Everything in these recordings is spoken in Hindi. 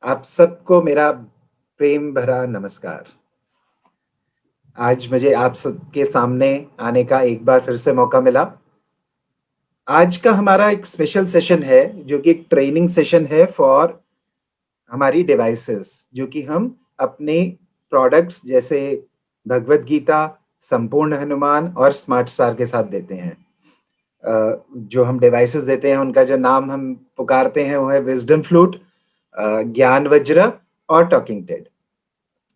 आप सबको मेरा प्रेम भरा नमस्कार। आज मुझे आप सबके सामने आने का एक बार फिर से मौका मिला। आज का हमारा एक स्पेशल सेशन है, जो कि एक ट्रेनिंग सेशन है फॉर हमारी डिवाइसेस, जो कि हम अपने प्रोडक्ट्स जैसे भगवत गीता, संपूर्ण हनुमान और स्मार्ट स्टार के साथ देते हैं। जो हम डिवाइसेस देते हैं उनका जो नाम हम पुकारते हैं वो है विजडम फ्लूट, ज्ञान वज्र और टॉकिंग टेड।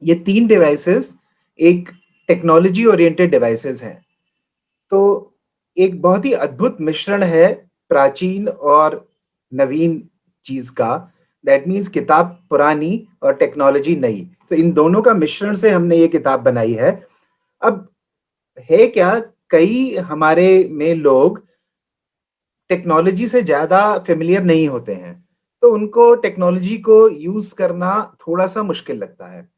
ये तीन डिवाइसेस एक टेक्नोलॉजी ओरिएंटेड डिवाइसेस हैं। तो एक बहुत ही अद्भुत मिश्रण है प्राचीन और नवीन चीज का। दैट मीन्स किताब पुरानी और टेक्नोलॉजी नई, तो इन दोनों का मिश्रण से हमने ये किताब बनाई है। अब है क्या, कई हमारे में लोग टेक्नोलॉजी से ज्यादा फेमिलियर नहीं होते हैं, तो उनको टेक्नोलॉजी को यूज करना थोड़ा सा मुश्किल लगता है।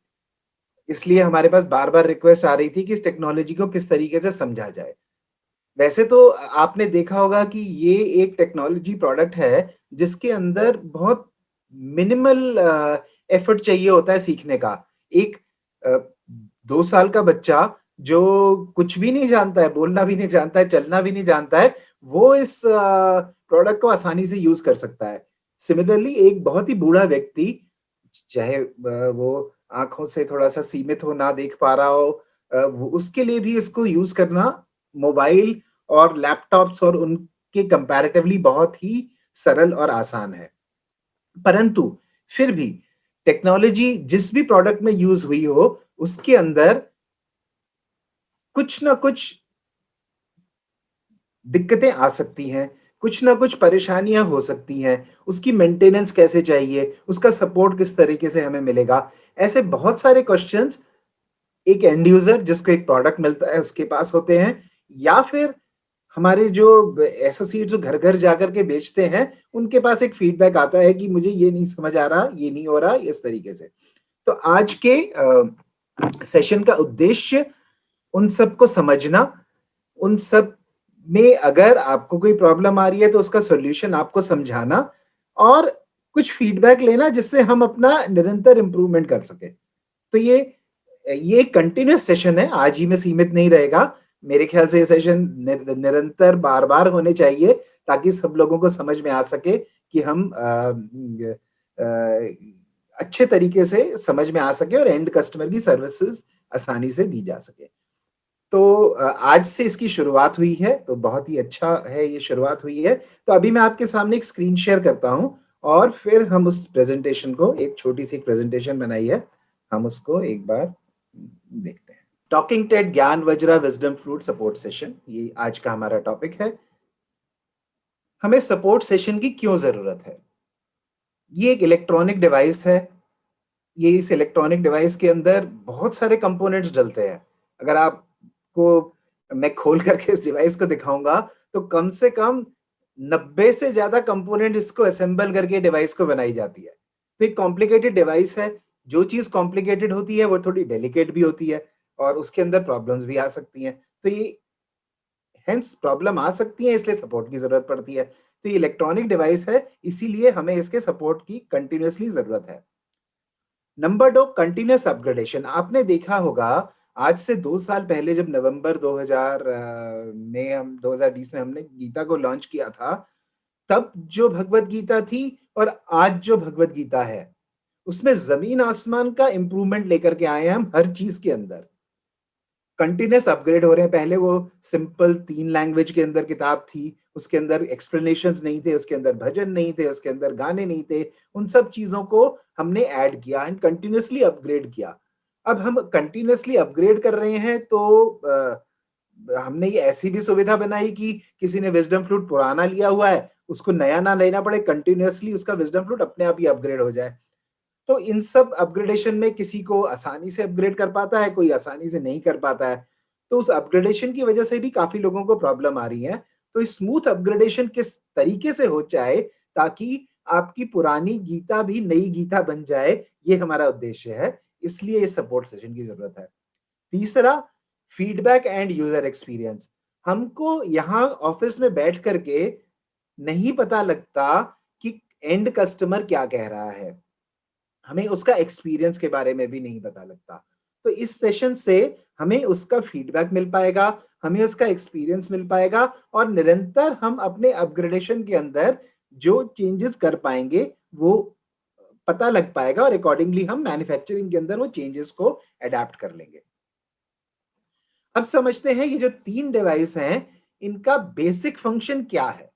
इसलिए हमारे पास बार बार रिक्वेस्ट आ रही थी कि इस टेक्नोलॉजी को किस तरीके से समझा जाए। वैसे तो आपने देखा होगा कि ये एक टेक्नोलॉजी प्रोडक्ट है जिसके अंदर बहुत मिनिमल एफर्ट चाहिए होता है सीखने का। एक 2 साल का बच्चा जो कुछ भी नहीं जानता है, बोलना भी नहीं जानता है, चलना भी नहीं जानता है, वो इस प्रोडक्ट को आसानी से यूज कर सकता है। सिमिलरली एक बहुत ही बूढ़ा व्यक्ति, चाहे वो आंखों से थोड़ा सा सीमित हो, ना देख पा रहा हो, उसके लिए भी इसको यूज करना मोबाइल और लैपटॉप्स और उनके कंपैरेटिवली बहुत ही सरल और आसान है। परंतु फिर भी टेक्नोलॉजी जिस भी प्रोडक्ट में यूज हुई हो, उसके अंदर कुछ ना कुछ दिक्कतें आ सकती हैं, कुछ ना कुछ परेशानियां हो सकती हैं। उसकी मेंटेनेंस कैसे चाहिए, उसका सपोर्ट किस तरीके से हमें मिलेगा, ऐसे बहुत सारे क्वेश्चंस एक एंड यूजर जिसको एक प्रोडक्ट मिलता है उसके पास होते हैं, या फिर हमारे जो एसोसिएट जो घर घर जाकर के बेचते हैं, उनके पास एक फीडबैक आता है कि मुझे ये नहीं समझ आ रहा, ये नहीं हो रहा, इस तरीके से। तो आज के सेशन का उद्देश्य उन सबको समझना, उन सब में अगर आपको कोई प्रॉब्लम आ रही है तो उसका सॉल्यूशन आपको समझाना, और कुछ फीडबैक लेना जिससे हम अपना निरंतर इंप्रूवमेंट कर सके। तो ये कंटिन्यूस सेशन है, आज ही में सीमित नहीं रहेगा। मेरे ख्याल से ये सेशन निरंतर बार बार होने चाहिए, ताकि सब लोगों को समझ में आ सके कि हम अच्छे तरीके से समझ में आ सके और एंड कस्टमर की सर्विसेज आसानी से दी जा सके। तो आज से इसकी शुरुआत हुई है, तो बहुत ही अच्छा है ये शुरुआत हुई है। तो अभी मैं आपके सामने एक स्क्रीन शेयर करता हूं, और फिर हम उस प्रेजेंटेशन को, एक छोटी सी प्रेजेंटेशन बनाई है, हम उसको एक बार देखते हैं। टॉकिंग टेड ज्ञान Vajra wisdom fruit support session, ये आज का हमारा टॉपिक है। हमें सपोर्ट सेशन की क्यों जरूरत है? ये एक इलेक्ट्रॉनिक डिवाइस है। ये इस इलेक्ट्रॉनिक डिवाइस के अंदर बहुत सारे कंपोनेंट्स डलते हैं। अगर आपको मैं खोल करके इस डिवाइस को दिखाऊंगा, तो कम से कम 90 से ज्यादा कंपोनेंट इसको असेंबल करके डिवाइस को बनाई जाती है। तो एक कॉम्प्लिकेटेड डिवाइस है। जो चीज कॉम्प्लिकेटेड होती है वो थोड़ी डेलिकेट भी होती है, और उसके अंदर प्रॉब्लम्स भी आ सकती हैं। तो ये हेंस प्रॉब्लम आ सकती है, इसलिए सपोर्ट की जरूरत पड़ती है। तो ये इलेक्ट्रॉनिक डिवाइस है, इसीलिए हमें इसके सपोर्ट की कंटिन्यूअसली जरूरत है। Number 2, continuous upgradation. आपने देखा होगा, आज से 2 साल पहले जब नवंबर 2000 में हम 2020 में हमने गीता को लॉन्च किया था, तब जो भगवत गीता थी और आज जो भगवत गीता है, उसमें जमीन आसमान का इंप्रूवमेंट लेकर के आए हैं हम हर चीज के अंदर। कंटिन्यूस अपग्रेड हो रहे हैं। पहले वो सिंपल 3 लैंग्वेज के अंदर किताब थी, उसके अंदर एक्सप्लेनेशंस नहीं थे, उसके अंदर भजन नहीं थे, उसके अंदर गाने नहीं थे। उन सब चीजों को हमने ऐड किया एंड कंटिन्यूसली अपग्रेड किया। अब हम कंटिन्यूसली अपग्रेड कर रहे हैं, तो हमने ये ऐसी भी सुविधा बनाई कि किसी ने विजडम फ्लूट पुराना लिया हुआ है, उसको नया ना लेना पड़े, कंटिन्यूसली उसका विजडम फ्लूट अपने आप ही अपग्रेड हो जाए। तो इन सब अपग्रेडेशन में किसी को आसानी से अपग्रेड कर पाता है, कोई आसानी से नहीं कर पाता है। तो उस अपग्रेडेशन की वजह से भी काफी लोगों को प्रॉब्लम आ रही है। तो इस स्मूथ अपग्रेडेशन किस तरीके से हो जाए, ताकि आपकी पुरानी गीता भी नई गीता बन जाए, ये हमारा उद्देश्य है। इसलिए इस सपोर्ट सेशन की जरूरत है। तीसरा, फीडबैक एंड यूजर एक्सपीरियंस। हमको यहाँ ऑफिस में बैठ करके नहीं पता लगता कि एंड कस्टमर क्या कह रहा है। हमें उसका एक्सपीरियंस के बारे में भी नहीं पता लगता। तो इस सेशन से हमें उसका फीडबैक मिल पाएगा, हमें उसका एक्सपीरियंस मिल पाएगा और निरंतर हम अपने अपग्रेडेशन के अंदर जो चेंजेस कर पाएँगे, वो पता लग पाएगा और अकॉर्डिंगली हम मैन्युफैक्चरिंग के अंदर वो चेंजेस को अडैप्ट कर लेंगे। अब समझते हैं ये जो 3 डिवाइस हैं, इनका बेसिक फंक्शन क्या है?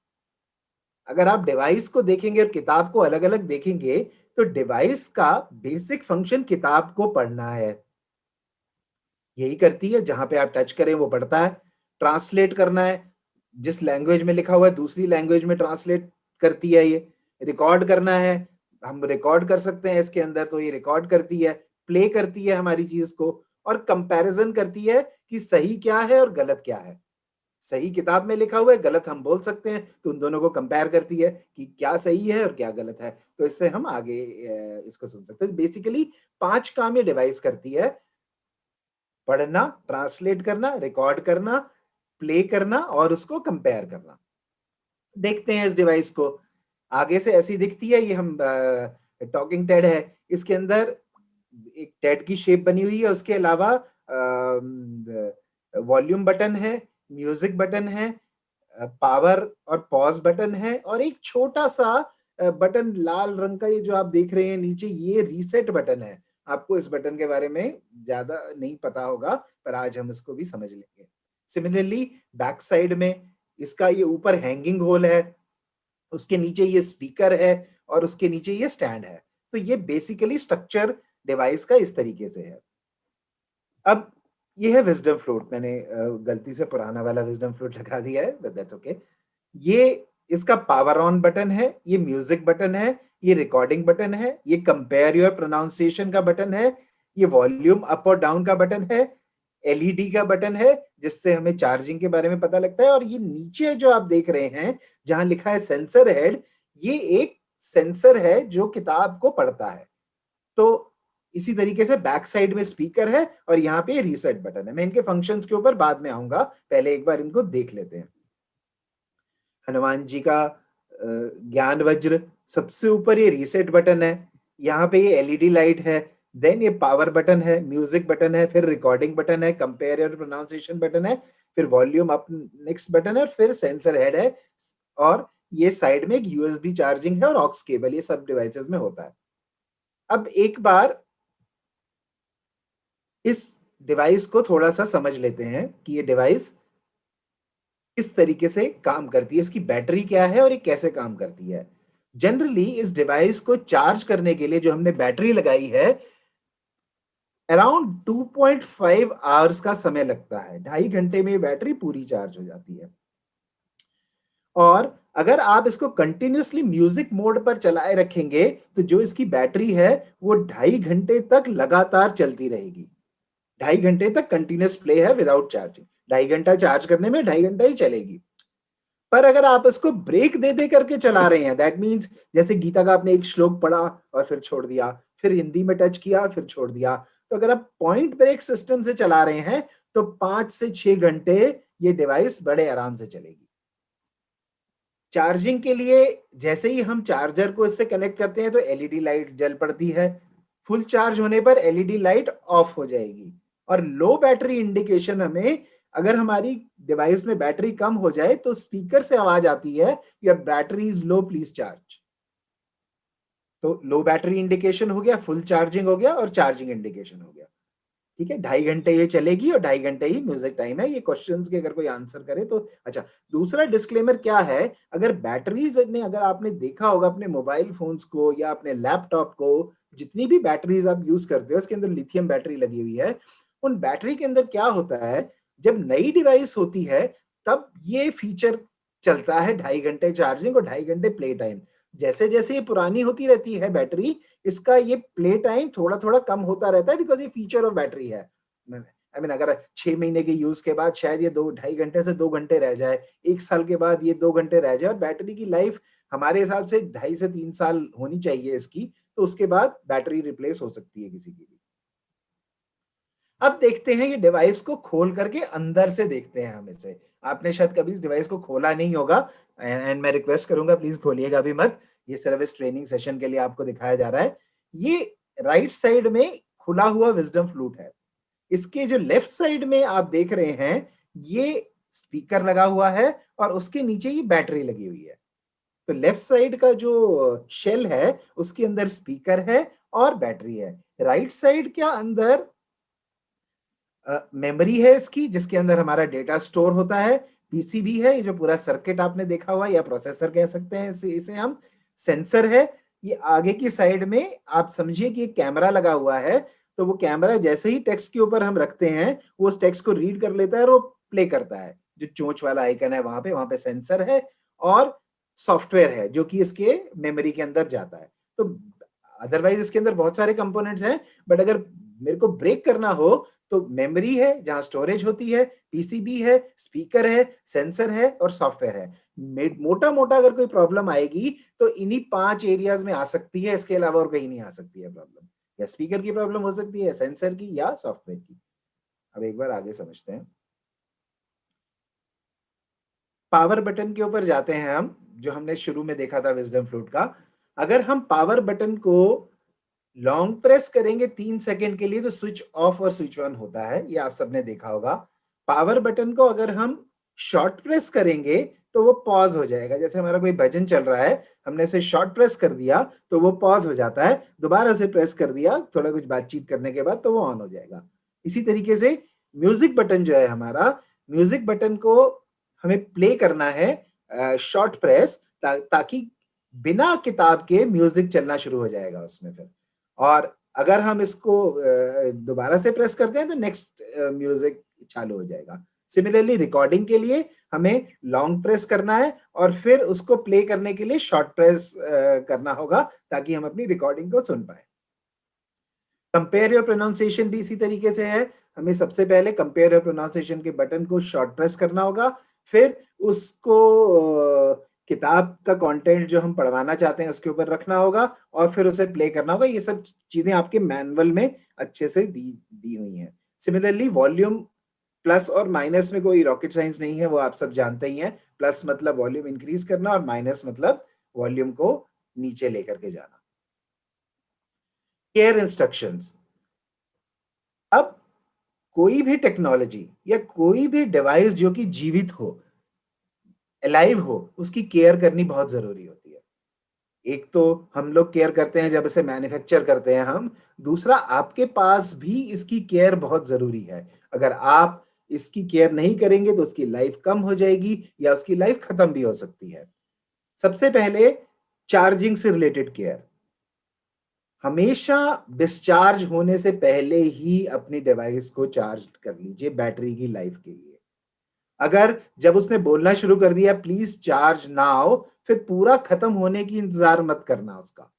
अगर आप डिवाइस को देखेंगे और किताब को अलग-अलग देखेंगे, तो डिवाइस का बेसिक फंक्शन किताब को पढ़ना है। यही करती है, जहाँ पे आप टच करें वो पढ़ता है। ट्रांसलेट करना है, जिस लैंग्वेज में लिखा हुआ है दूसरी लैंग्वेज में ट्रांसलेट करती है ये। रिकॉर्ड करना है, हम रिकॉर्ड कर सकते हैं इसके अंदर तो ये रिकॉर्ड करती है। प्ले करती है हमारी चीज़ को और कंपैरिज़न करती है कि सही क्या है और गलत क्या है। सही किताब में लिखा हुआ है, गलत हम बोल सकते हैं, तो उन दोनों को कंपेयर करती है कि क्या सही है और क्या गलत है। तो इससे हम आगे इसको सुन सकते हैं। बेसिकली 5 काम ये डिवाइस करती है, पढ़ना, ट्रांसलेट करना, रिकॉर्ड करना, प्ले करना और उसको कंपेयर करना। देखते हैं इस डिवाइस को। आगे से ऐसी दिखती है, ये हम टॉकिंग टेड है। इसके अंदर एक टेड की शेप बनी हुई है, उसके अलावा वॉल्यूम बटन है, म्यूजिक बटन है, पावर और पॉज बटन है और एक छोटा-सा बटन लाल रंग का ये जो आप देख रहे हैं नीचे, ये रीसेट बटन है। आपको इस बटन के बारे में ज़्यादा नहीं पता होगा, पर आज हम इसको भी समझ लेंगे। सिमिलरली बैक साइड में इसका ये ऊपर हैंगिंग होल है, उसके नीचे ये स्पीकर है और उसके नीचे ये स्टैंड है। तो ये बेसिकली स्ट्रक्चर डिवाइस का इस तरीके से है। अब ये है विज़डम फ्लूट, मैंने गलती से पुराना वाला विज़डम फ्लूट लगा दिया है, बट दैट्स ओके। ये इसका पावर ऑन बटन है, ये म्यूजिक बटन है, ये रिकॉर्डिंग बटन है, ये कंपेयर योर प्रोनाउंसिएशन का बटन है, ये वॉल्यूम अप और डाउन का बटन है, एलईडी का बटन है, जिससे हमें चार्जिंग के बारे में पता लगता है और ये नीचे जो आप देख रहे हैं, जहां लिखा है सेंसर हेड, ये एक सेंसर है जो किताब को पढ़ता है। तो इसी तरीके से बैक साइड में स्पीकर है और यहाँ पे रीसेट बटन है। मैं इनके फंक्शंस के ऊपर बाद में आऊंगा, पहले एक बार इनको देख लेते हैं। हनुमान जी का ज्ञान वज्र, सबसे ऊपर ये रीसेट बटन है, यहाँ पे ये एलईडी लाइट है, देन ये पावर बटन है, म्यूजिक बटन है, फिर रिकॉर्डिंग बटन है, कंपेयर और प्रोनाउंसिएशन बटन है, फिर वॉल्यूम अप नेक्स्ट बटन है, फिर सेंसर हेड है और ये साइड में एक यूएसबी चार्जिंग है और ऑक्स केबल, ये सब डिवाइसेस में होता है। अब एक बार इस डिवाइस को थोड़ा सा समझ लेते हैं कि ये डिवाइस किस तरीके से काम करती है, इसकी बैटरी क्या है और ये कैसे काम करती है। जनरली इस डिवाइस को चार्ज करने के लिए जो हमने बैटरी लगाई है, अराउंड 2.5 आवर्स का समय लगता है। 2.5 घंटे में ये बैटरी पूरी चार्ज हो जाती है। और अगर आप इसको कंटिन्यूअसली म्यूजिक मोड पर चलाए रखेंगे, तो जो इसकी बैटरी है, वो 2.5 घंटे तक लगातार चलती रहेगी। 2.5 घंटे तक कंटिन्यूअस प्ले है विदाउट चार्जिंग। 2.5 घंटा चार्ज करने में 2.5 घंटा ही चलेगी। पर अगर आप इसको ब्रेक दे दे करके चला रहे हैं, दैट मीन्स जैसे गीता का आपने एक श्लोक पढ़ा और फिर छोड़ दिया, फिर हिंदी में टच किया फिर छोड़ दिया, तो अगर आप पॉइंट ब्रेक सिस्टम से चला रहे हैं तो 5 से 6 घंटे ये डिवाइस बड़े आराम से चलेगी। चार्जिंग के लिए जैसे ही हम चार्जर को इससे कनेक्ट करते हैं तो एलईडी लाइट जल पड़ती है। फुल चार्ज होने पर एलईडी लाइट ऑफ हो जाएगी और लो बैटरी इंडिकेशन हमें, अगर हमारी डिवाइस में बैटरी कम हो जाए तो स्पीकर से आवाज आती है, your battery is low please charge. तो लो बैटरी इंडिकेशन हो गया, फुल चार्जिंग हो गया और चार्जिंग इंडिकेशन हो गया। ठीक है, 2.5 घंटे ये चलेगी और 2.5 घंटे ही म्यूजिक टाइम है। ये क्वेश्चंस के अगर कोई आंसर करे तो अच्छा। दूसरा डिस्क्लेमर क्या है, अगर बैटरीज ने, अगर आपने देखा होगा अपने मोबाइल फोन्स को या अपने लैपटॉप को, जितनी भी बैटरीज आप यूज करते हो उसके अंदर लिथियम बैटरी लगी हुई है। उन बैटरी के अंदर क्या होता है, जब नई डिवाइस होती है तब ये फीचर चलता है 2.5 घंटे चार्जिंग और 2.5 घंटे प्ले टाइम। जैसे जैसे ये पुरानी होती रहती है बैटरी, इसका ये प्ले टाइम थोड़ा-थोड़ा कम होता रहता है, बिकॉज़ ये फीचर ऑफ बैटरी है। आई मीन अगर 6 महीने के यूज़ के बाद शायद ये 2 2.5 घंटे से 2 घंटे रह जाए, 1 साल के बाद ये 2 घंटे रह जाए और बैटरी की लाइफ हमारे हिसाब से 2.5 से 3 साल होनी चाहिए इसकी, तो उसके बाद बैटरी रिप्लेस हो सकती है किसी की भी। अब देखते हैं ये डिवाइस को खोल करके अंदर से देखते हैं हम इसे। आपने शायद कभी इस डिवाइस को खोला नहीं होगा एंड मैं रिक्वेस्ट करूंगा प्लीज खोलिएगा भी मत। ये सिर्फ इस ट्रेनिंग सेशन के लिए आपको दिखाया जा रहा है। ये राइट साइड में खुला हुआ विजडम फ्लूट है। इसके जो लेफ्ट साइड में आप देख रहे हैं, ये स्पीकर लगा हुआ है और उसके नीचे ये बैटरी लगी हुई है। तो लेफ्ट साइड का जो शेल है, उसके अंदर स्पीकर है और बैटरी है। राइट साइड के अंदर मेमोरी है इसकी, जिसके अंदर हमारा डेटा स्टोर होता है। पीसीबी है, ये जो पूरा सर्किट आपने देखा हुआ है, या प्रोसेसर कह सकते हैं इसे हम। सेंसर है, ये आगे की साइड में आप समझिए कि एक कैमरा लगा हुआ है, तो वो कैमरा जैसे ही टेक्स्ट के ऊपर हम रखते हैं, वो उस टेक्स्ट को रीड कर लेता है और वो प्ले करता है। जो चोंच वाला आइकन है वहां पे सेंसर है और सॉफ्टवेयर है जो कि इसके मेमोरी के अंदर जाता है। तो अदरवाइज इसके अंदर बहुत सारे कंपोनेंट्स हैं, बट अगर मेरे को ब्रेक करना हो तो मेमोरी है जहां स्टोरेज होती है, पीसीबी है, स्पीकर है, सेंसर है और सॉफ्टवेयर है। मोटा मोटा अगर कोई प्रॉब्लम आएगी तो इन्हीं 5 एरियाज में आ सकती है, इसके अलावा और कहीं नहीं आ सकती है प्रॉब्लम। या स्पीकर की प्रॉब्लम हो सकती है, सेंसर की या सॉफ्टवेयर की। अब एक बार आगे समझते हैं। पावर बटन के ऊपर जाते हैं हम, जो हमने शुरू में देखा था विजडम फ्लूट का। अगर हम पावर बटन को लॉन्ग प्रेस करेंगे 3 सेकंड के लिए, तो स्विच ऑफ और स्विच ऑन होता है, ये आप सबने देखा होगा। पावर बटन को अगर हम शॉर्ट प्रेस करेंगे तो वो पॉज हो जाएगा। जैसे हमारा कोई भजन चल रहा है, हमने इसे शॉर्ट प्रेस कर दिया तो वो पॉज हो जाता है, दोबारा से प्रेस कर दिया थोड़ा कुछ बातचीत करने के बाद तो वो ऑन हो जाएगा। इसी तरीके से म्यूजिक बटन जो है हमारा, म्यूजिक बटन को हमें प्ले करना है शॉर्ट प्रेस, ताकि बिना किताब के म्यूजिक चलना शुरू हो जाएगा उसमें फिर। और अगर हम इसको दोबारा से प्रेस करते हैं तो नेक्स्ट म्यूजिक चालू हो जाएगा। सिमिलरली रिकॉर्डिंग के लिए हमें लॉन्ग प्रेस करना है और फिर उसको प्ले करने के लिए शॉर्ट प्रेस करना होगा, ताकि हम अपनी रिकॉर्डिंग को सुन पाए। कंपेयर योर प्रोनाउंसिएशन भी इसी तरीके से है। हमें सबसे पहले कंपेयर योर प्रोनाउंसिएशन के बटन को शॉर्ट प्रेस करना होगा, फिर उसको किताब का कंटेंट जो हम पढ़वाना चाहते हैं उसके ऊपर रखना होगा और फिर उसे प्ले करना होगा। ये सब चीजें आपके मैनुअल में अच्छे से दी हुई हैं। सिमिलरली वॉल्यूम प्लस और माइनस में कोई रॉकेट साइंस नहीं है, वो आप सब जानते ही हैं। प्लस मतलब वॉल्यूम इंक्रीज करना और माइनस मतलब वॉल्यूम को नीचे लेकर के जाना। Care instructions. अब कोई भी टेक्नोलॉजी या कोई भी डिवाइस जो कि जीवित हो, अलाइव हो, उसकी केयर करनी बहुत जरूरी होती है। एक तो हम लोग केयर करते हैं जब इसे मैन्युफैक्चर करते हैं हम, दूसरा आपके पास भी इसकी केयर बहुत जरूरी है। अगर आप इसकी केयर नहीं करेंगे तो उसकी लाइफ कम हो जाएगी या उसकी लाइफ खत्म भी हो सकती है। सबसे पहले चार्जिंग से रिलेटेड केयर। हमेशा डिस्चार्ज होने से पहले ही अपनी डिवाइस को चार्ज कर लीजिए बैटरी की लाइफ के लिए। अगर जब उसने बोलना शुरू कर दिया प्लीज चार्ज नाउ, फिर पूरा खत्म होने की इंतजार मत करना उसका।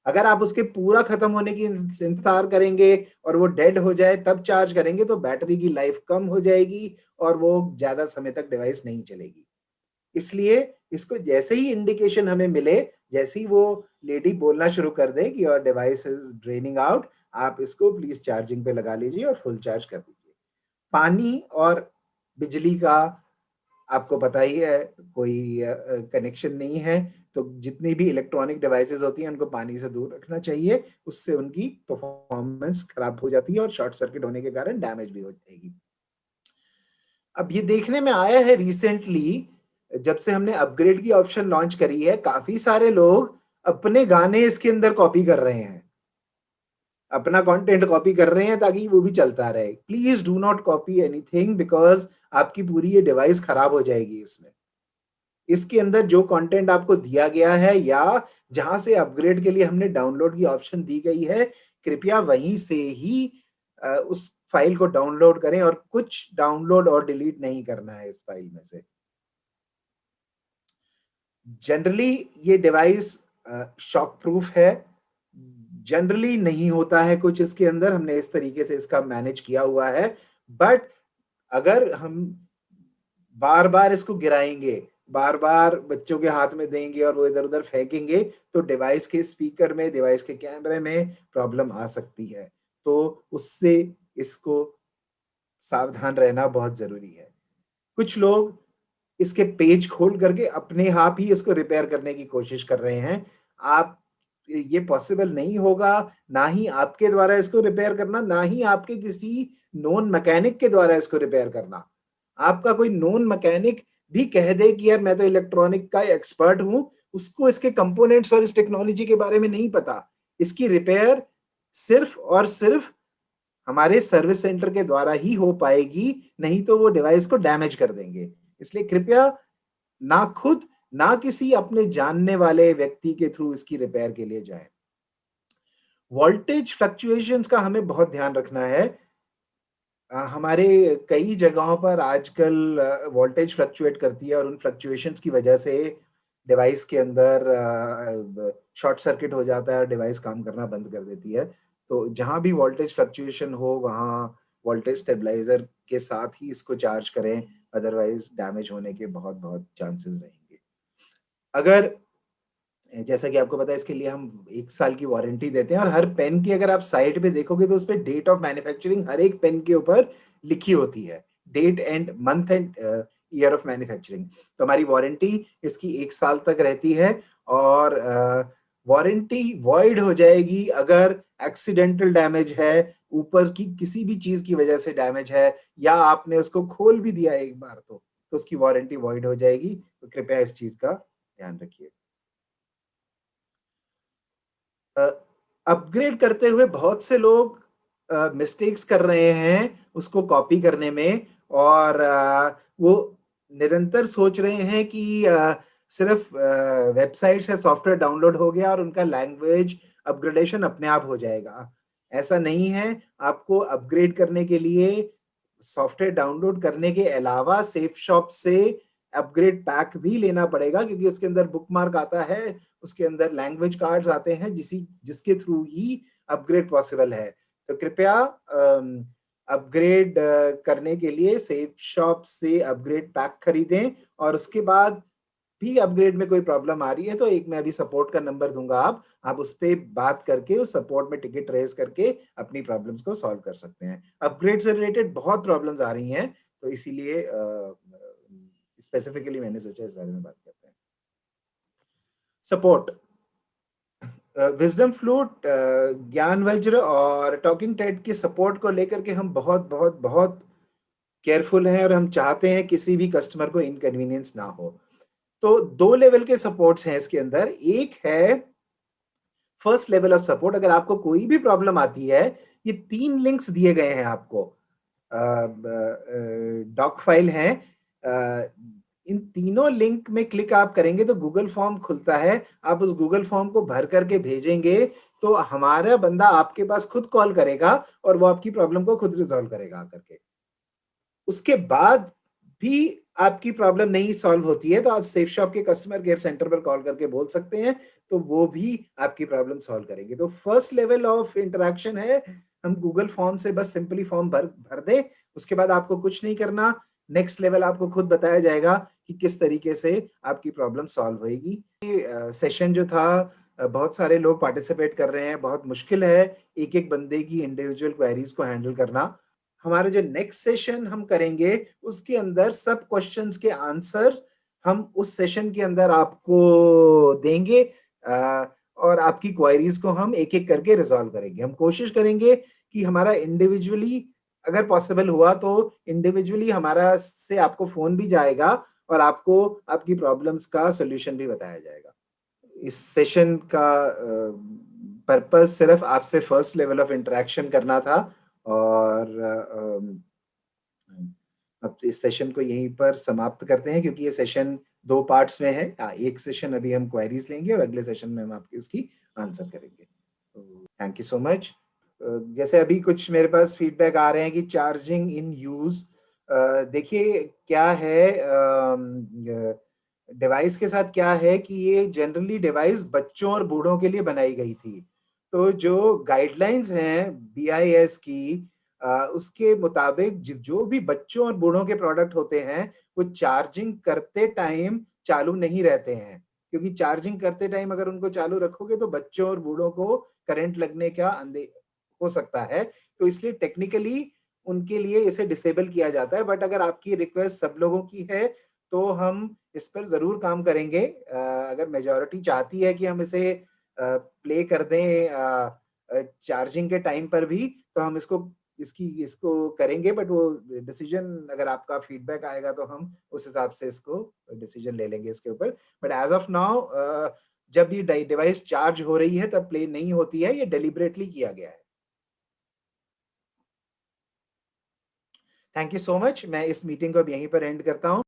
अगर आप उसके पूरा खत्म होने की इंतजार करेंगे और वो डेड हो जाए तब चार्ज करेंगे तो बैटरी की लाइफ कम हो जाएगी और वो ज्यादा समय तक डिवाइस नहीं चलेगी। इसलिए इसको जैसे ही इंडिकेशन हमें मिले, जैसे ही वो लेडी बोलना शुरू कर दे कि your device is draining out, आप इसको प्लीज चार्जिंग पे लगा लीजिए और फुल चार्ज कर दीजिए। पानी और बिजली का आपको पता ही है, कोई कनेक्शन नहीं है, तो जितनी भी इलेक्ट्रॉनिक डिवाइसेस होती हैं उनको पानी से दूर रखना चाहिए, उससे उनकी परफॉर्मेंस खराब हो जाती है और शॉर्ट सर्किट होने के कारण डैमेज भी हो जाएगी। अब ये देखने में आया है रिसेंटली, जब से हमने अपग्रेड की ऑप्शन लॉन्च करी है, काफी सारे लोग अपने गाने इसके अंदर कॉपी कर रहे हैं, अपना कंटेंट कॉपी कर रहे हैं ताकि वो भी चलता रहे। Please do not copy anything, because आपकी पूरी ये डिवाइस खराब हो जाएगी। इसमें इसके अंदर जो कंटेंट आपको दिया गया है या जहां से अपग्रेड के लिए हमने डाउनलोड की ऑप्शन दी गई है, कृपया वहीं से ही उस फाइल को डाउनलोड करें और कुछ डाउनलोड और डिलीट नहीं करना है इस फाइल में से। जनरली ये डिवाइस शॉक प्रूफ है, जनरली नहीं होता है कुछ इसके अंदर, हमने इस तरीके से इसका मैनेज किया हुआ है। बट अगर हम बार बार इसको गिराएंगे, बार बार बच्चों के हाथ में देंगे और वो इधर उधर फेंकेंगे, तो डिवाइस के स्पीकर में, डिवाइस के कैमरे में प्रॉब्लम आ सकती है। तो उससे इसको सावधान रहना बहुत जरूरी है। कुछ लोग इसके पेज खोल करके अपने आप ही इसको रिपेयर करने की कोशिश कर रहे हैं। आप ये पॉसिबल नहीं होगा, ना ही आपके द्वारा इसको रिपेयर करना, ना ही आपके किसी नोन मैकेनिक के द्वारा इसको रिपेयर करना। आपका कोई नोन मैकेनिक भी कह दे कि यार मैं तो इलेक्ट्रॉनिक का एक्सपर्ट हूं, उसको इसके कंपोनेंट्स और इस टेक्नोलॉजी के बारे में नहीं पता, इसकी रिपेयर सिर्फ और सिर्फ हमारे सर्विस सेंटर के द्वारा ही हो पाएगी, नहीं तो वो डिवाइस को डैमेज कर देंगे। इसलिए कृपया ना खुद ना किसी अपने जानने वाले व्यक्ति के थ्रू इसकी रिपेयर के लिए जाएं। वोल्टेज फ्लक्चुएशंस का हमें बहुत ध्यान रखना है। हमारे कई जगहों पर आजकल वोल्टेज फ्लक्चुएट करती है और उन फ्लक्चुएशंस की वजह से डिवाइस के अंदर शॉर्ट सर्किट हो जाता है और डिवाइस काम करना बंद कर देती है। तो जहां भी वोल्टेज फ्लक्चुएशन हो वहां वोल्टेज स्टेबलाइजर के साथ ही इसको चार्ज करें, अदरवाइज डैमेज होने के बहुत बहुत चांसेस रहेंगे। अगर जैसा कि आपको पता है इसके लिए हम 1 साल की वारंटी देते हैं और हर पेन की अगर आप साइड पे देखोगे तो उस पे डेट ऑफ मैन्युफैक्चरिंग हर एक पेन के ऊपर लिखी होती है, date and month and year of manufacturing. तो हमारी वारंटी इसकी 1 साल तक रहती है और वारंटी वॉइड हो जाएगी अगर एक्सीडेंटल डैमेज है, ऊपर की किसी भी चीज की वजह से डैमेज है, या आपने उसको खोल भी दिया एक बार तो उसकी वारंटी वॉइड हो जाएगी। तो कृपया इस चीज का ध्यान रखिए। अपग्रेड करते हुए बहुत से लोग मिस्टेक्स कर रहे हैं उसको कॉपी करने में, और वो निरंतर सोच रहे हैं कि सिर्फ वेबसाइट से सॉफ्टवेयर डाउनलोड हो गया और उनका लैंग्वेज अपग्रेडेशन अपने आप हो जाएगा। ऐसा नहीं है। आपको अपग्रेड करने के लिए सॉफ्टवेयर डाउनलोड करने के अलावा सेफ शॉप से अपग्रेड पैक भी लेना पड़ेगा, क्योंकि उसके अंदर बुकमार्क आता है, उसके अंदर लैंग्वेज कार्ड्स आते हैं जिसके थ्रू ही अपग्रेड पॉसिबल है। तो कृपया अपग्रेड करने के लिए सेफ शॉप से अपग्रेड पैक खरीदें, और उसके बाद भी अपग्रेड में कोई प्रॉब्लम आ रही है तो एक मैं अभी सपोर्ट का नंबर दूंगा, आप उस पर बात करके उस सपोर्ट में टिकट रेज करके अपनी प्रॉब्लम्स को सॉल्व कर सकते हैं। अपग्रेड से रिलेटेड बहुत प्रॉब्लम्स आ रही हैं, तो इसीलिए स्पेसिफिकली मैंने सोचा इस बारे में बात करते हैं। सपोर्ट, विजडम फ्लूट, ज्ञान वज्र और टॉकिंग टेड की सपोर्ट को लेकर के हम बहुत बहुत बहुत केयरफुल हैं और हम चाहते हैं किसी भी कस्टमर को इनकन्वीनियंस ना हो। तो 2 लेवल के सपोर्ट्स हैं इसके अंदर। एक है फर्स्ट लेवल ऑफ सपोर्ट। अगर आपको कोई भी प्रॉब्लम आती है, ये 3 लिंक्स दिए गए हैं आपको, डॉक फाइल है, इन तीनों लिंक में क्लिक आप करेंगे तो गूगल फॉर्म खुलता है। आप उस गूगल फॉर्म को भर करके भेजेंगे तो हमारा बंदा आपके पास खुद कॉल करेगा और वो आपकी प्रॉब्लम को खुद रिजॉल्व करेगा करके। उसके बाद भी आपकी प्रॉब्लम नहीं सॉल्व होती है तो आप सेफ शॉप के कस्टमर केयर सेंटर पर कॉल करके बोल सकते हैं, तो वो भी आपकी प्रॉब्लम सॉल्व करेंगे। तो फर्स्ट लेवल ऑफ इंटरेक्शन है, हम गूगल फॉर्म से बस सिंपली फॉर्म भर दें, उसके बाद आपको कुछ नहीं करना। नेक्स्ट लेवल आपको खुद बताया जाएगा कि किस तरीके से आपकी प्रॉब्लम सॉल्व होगी। सेशन जो था, बहुत सारे लोग पार्टिसिपेट कर रहे हैं, बहुत मुश्किल है एक एक बंदे की इंडिविजुअल क्वेरीज को हैंडल करना। हमारे जो नेक्स्ट सेशन हम करेंगे उसके अंदर सब क्वेश्चंस के आंसर्स हम उस सेशन के अंदर आपको देंगे, और आपकी क्वेरीज को हम एक एक करके रिजॉल्व करेंगे। हम कोशिश करेंगे कि हमारा इंडिविजुअली अगर पॉसिबल हुआ तो इंडिविजुअली हमारा से आपको फोन भी जाएगा और आपको आपकी प्रॉब्लम्स का सॉल्यूशन भी बताया जाएगा। इस सेशन का पर्पस सिर्फ आपसे फर्स्ट लेवल ऑफ इंटरेक्शन करना था, और अब इस सेशन को यहीं पर समाप्त करते हैं, क्योंकि ये सेशन 2 पार्ट्स में है। एक सेशन अभी हम क्वेरीज लेंगे और अगले सेशन में हम आपकी उसकी आंसर करेंगे। तो थैंक यू सो मच। जैसे अभी कुछ मेरे पास फीडबैक आ रहे हैं कि चार्जिंग इन यूज, देखिए क्या है, डिवाइस के साथ क्या है कि ये जनरली डिवाइस बच्चों और बूढ़ों के लिए बनाई गई थी। तो जो गाइडलाइंस हैं BIS की, उसके मुताबिक जो भी बच्चों और बूढ़ों के प्रोडक्ट होते हैं वो चार्जिंग करते टाइम चालू नहीं रहते हैं, क्योंकि चार्जिंग करते टाइम अगर उनको चालू रखोगे तो बच्चों और बूढ़ों को करंट लगने का हो सकता है। तो इसलिए टेक्निकली उनके लिए इसे डिसेबल किया जाता है। बट अगर आपकी रिक्वेस्ट सब लोगों की है तो हम इस पर जरूर काम करेंगे। अगर मेजॉरिटी चाहती है कि हम इसे प्ले कर दें चार्जिंग के टाइम पर भी, तो हम इसको करेंगे, बट वो डिसीजन अगर आपका फीडबैक आएगा तो हम उस हिसाब से इसको डिसीजन ले लेंगे इसके ऊपर। बट एज ऑफ नाउ जब ये डिवाइस चार्ज हो रही है तब प्ले नहीं होती है, ये डेलिबरेटली किया गया है। Thank you so much. मैं इस मीटिंग को अब यहीं पर एंड करता हूँ।